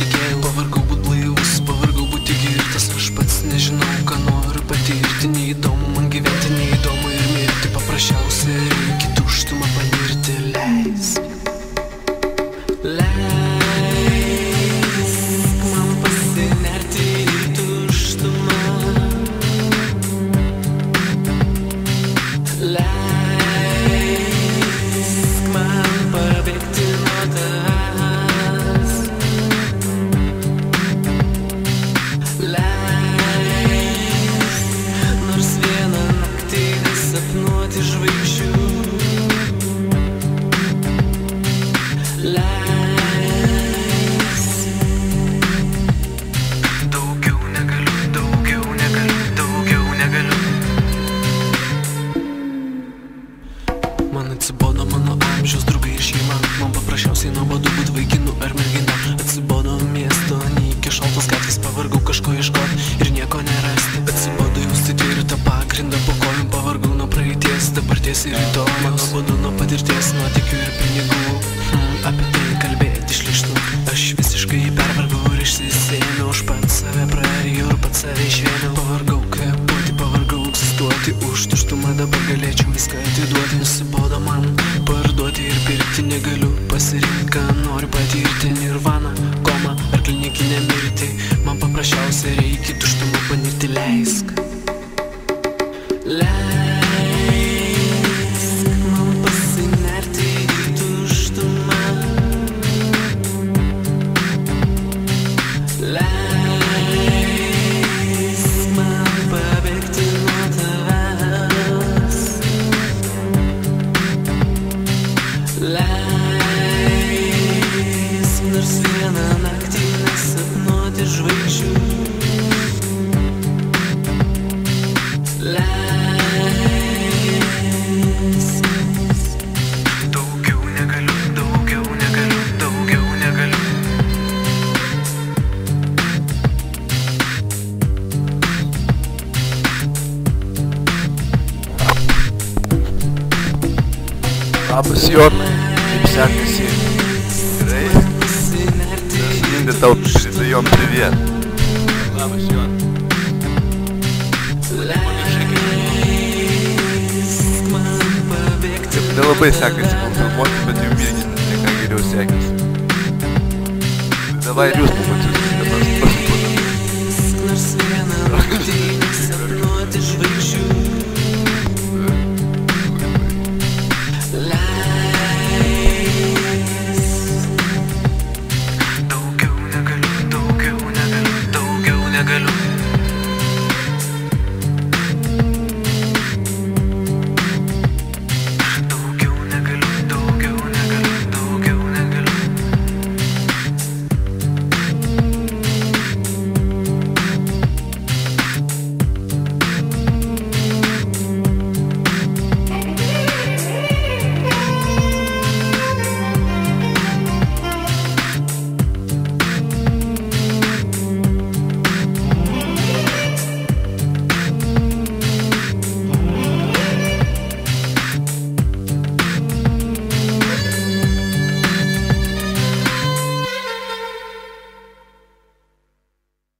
patikėjau. Pavargau būt blaivus, pavargau būti girtas. Aš pats nežinau, ką noriu patirti. Neįdomu man gyventi, neįdomu ir mirti. Paprasčiausiai reikia tuštumą panirti. Leisk man pasinerti į tuštumą. Leisk man pabėgti nuo tavęs. Leisk nors vieną naktį sapnuoti žvaigždžių. Daugiau negaliu. Man atsibodo mano amžiaus draugai ir šeima. Man paprasčiausiai nuobodu būt vaikinu ar mergina. Atsibodo miesto, nykia šaltos gatvės. Pavargau kažko ieškot ir nieko nerasti. Atsibodo jausti tvirtą pagrindą po kojom. Pavargau nuo praeities, dabarties ir rytojus. Man nuobodu nuo patirties, nuotykių ir pinigų. Apie tai kalbėti šlykštu. Aš visiškai pervargau ir išsisėmiau. Aš pats save prarijau ir pats save išvėmiau. Pavargau kvėpuoti, pavargau egzistuoti. Už tuštumą dabar galėčiau viską atiduoti. Nusibodo man parduoti ir pirkti negaliu. Pasirinkti, ką noriu patirti. Nirvana, koma ar klinikinė mirtį. Man paprasčiausiai reikia tuštumą panirti. Leisk man pasinerti į tuštumą. Leisk man pabėgti nuo tavęs. Leisk nors vieną naktį nesapnuoti žvaigždžių. Daugiau negaliu. Labas Jonai, kaip sekasi? Gerai? Sasningai tau pridėjom priviet. Labas Jonai. Nelabai sekasi man filmuoti, bet jums irgi neką geriau sekasi. Davai ir jūs mums atsiųsite, dabar pasiklausom.